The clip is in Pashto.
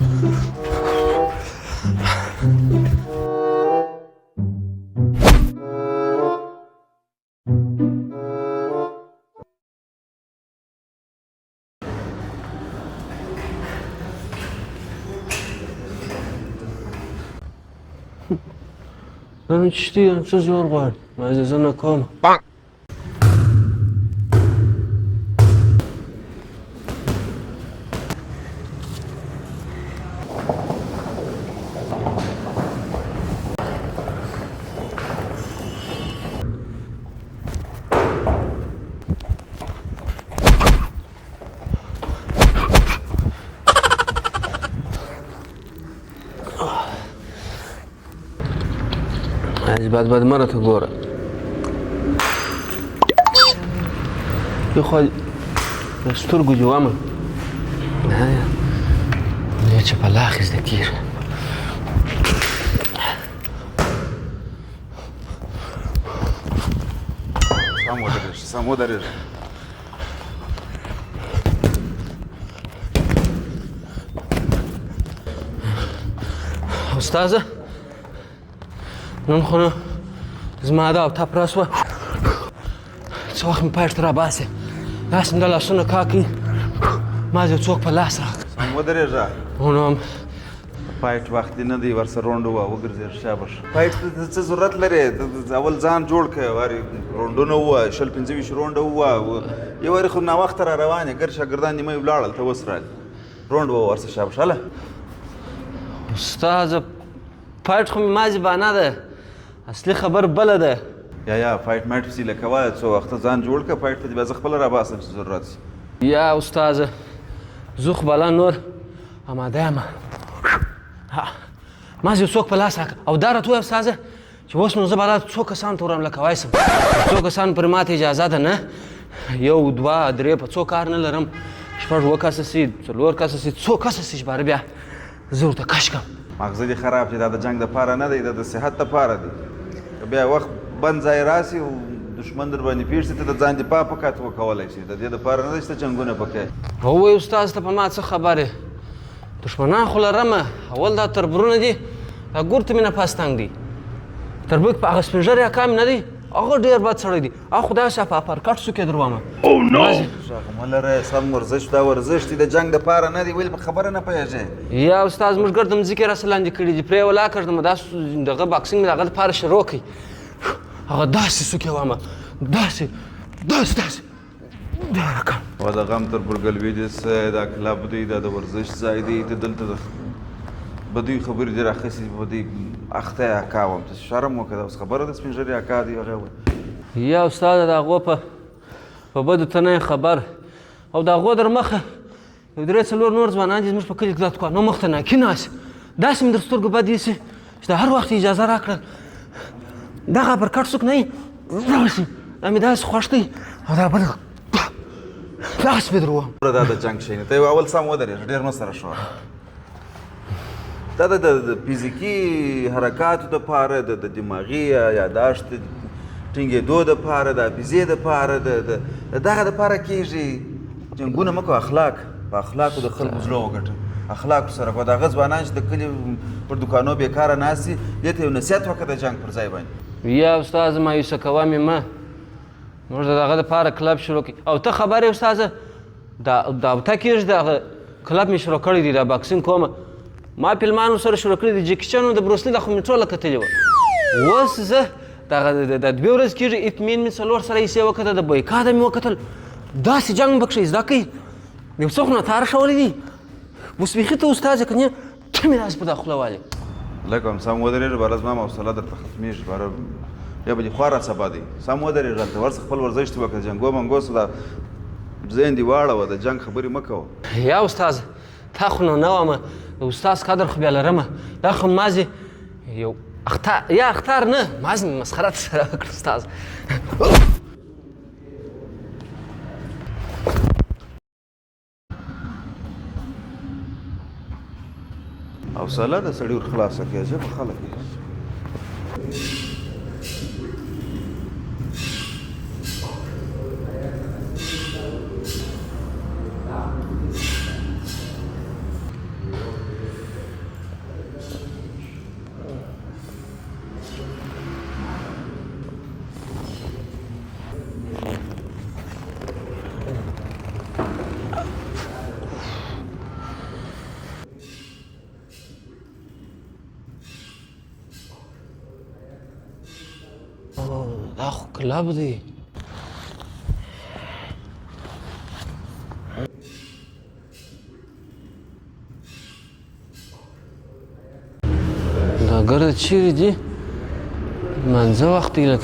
نن چی یم څه زور غواړي ما زه نه کوم بعد مرة تقول يا أخوي سترقوا جوامه نهاية ليش بلاخز كتير سامو درج أستاذة نن خو نو زما دا او تا پرس وه څه وخت مې پایټ ته راباسې لاس مې د لاسونه کاکي ما دې څوک په لاس راکړ سم ودرېږه نو پایټ وخت دې نه دی ورسره روڼډو وګرځېږه شاباش پایټ ته څه ضرورت لري اول ځان جوړ کړه واري روڼډونه ووایه 25 روڼډه ووایه یو وارې خو ناوخته را روانې ګر شاګردان نیمه یې ولاړل ته اوس رالې روڼډ ووایه ورسه شاباش هله استاذه پایټ خو مې مازې بانه ده اصلي خبر بله ده یا فایټ مایټ پسې لکه وایه څو وخته ځان جوړ کړه فایټ ته دې بیا زه خپله راباسم چې ضرورت شي یا استاذه زه خو بلا نور اماده یم مازې څوک په لاس راکړه او دا راته ووایه استاذه چې اوس نو زه بلا څو کسانو ته ورم لکه وایسم څو کسانو پرې ماته اجازه ده نه یو دوه درې په څو کار نه لرم شپږ اووه کسه سي څلور کسه سي څو کسه سي چې باره بیا زه ورته کش کړم مغزه دې خراب چې دا د جنګ دپاره نه دی دا د صحت دپاره دی بیا وخت بند ځای راسي او دښمن در باندې پېښ شي ته د ځان دفاع پکار ته وکولی شي د دې دپاره نه دی چې ته جنګونه پکې ووایي استاذ ته په ما څه خبرې دښمنان خو لرمه اول دا تربرونه دي دا ګور ته مې نفس تنګ دي تربک په هغه سپین ږیری اکا مې نه دی هغه ډېر بد سړی دی هغه خو داسې په اپرکټ سو کې درومه غږ مه لره سم ورزش دا ورزش دی د جنګ دپاره نه دی ولې په خبره نه پوهېږې یا استاذ موږ ګرد مځکې راسه لاندې کړي دي پرې ولا کړدم دا دغه باکسینګ مې د هغه لپاره شروع کړي هغه داسې سو کې وامه داسې دا رقم و د غم تر برګلوي دی دا کلب دی دا د ورزش ځای دی ته دلته د بدوی خبرې دې راخیستې بدوی اخته یې اکا وم ته شرم وکړه اوس خبره ده سپین ږیري اکا دی هغه یا استاده د هغو په بدو ته نه خبر او د هغو در مخه یو درې څلور نور ځوانان دي زموږ په کلي کې دا تکوانو مخ ته ناکي ناست داسې مې در سترګو بد ایسي چې د هر وخت اجازه راکړل دغه اپرکټ څوک نه وي داسې دا مې داسې خوښ دی او دا بل داسې مې در ووم دا د جنګ شی نه ته اول سم ودرېږه ډېر مه سره شوه دا د فزیکي حرکاتو دپاره د دماغي یاداشت ټینګېدو دپاره د حافظې دپاره د دغه دپاره کېږي جنګونه مه کوه اخلاق په اخلاقو د خلکو زړه وګټه اخلاقو سره کوه د هغه ځوانان چې د کلي پر دوکانو بېکاره ناست دي دې ته یو نصیحت وکړه د جنګ پر ځای باندې یا استاذ مایوسه کوه مې مه موږ د هغه دپاره کلب شروع کړي او ته خبر یې استاذه دا اوته کېږي دغه کلب مې شروع کړی دی دا باکسینګ کومه ما فلمانو سره شروع کړي دي جیکي چن او د بروسلي دا خو مې ټوله کتلې وه اوس زه دغه د دوې ورځې کېږي اطمین مې څلور سره ایسې وکتل د بویکاده مې وکتل داسې جنګ به کښې زده کوي یو څه خو نتاره شولی دي اوس بیخي ته استاذ که نه ته مې داسې په دا خوله والې لکه هم سم ودرېږه باره زما حوصله درته ختمېږي باره بیا به دې خوا را سبا دی سم ودرېږه هلته ورڅه خپل ورزش دې وکړه جنګو منګو سه دا ذهن دې واړوه د جنګ خبرې مه کوه یا استاذ تا خو نو نه ومه د استاذ قدر خو بیا لرمه دا خو مازې یو اختار نه مازې مې مسخره سره وکړه استاذ حوصله د سړي ور خلاصه کړه ژبه خلک کلب دی دا ګرد چیرې دي منځه وخت یې لږ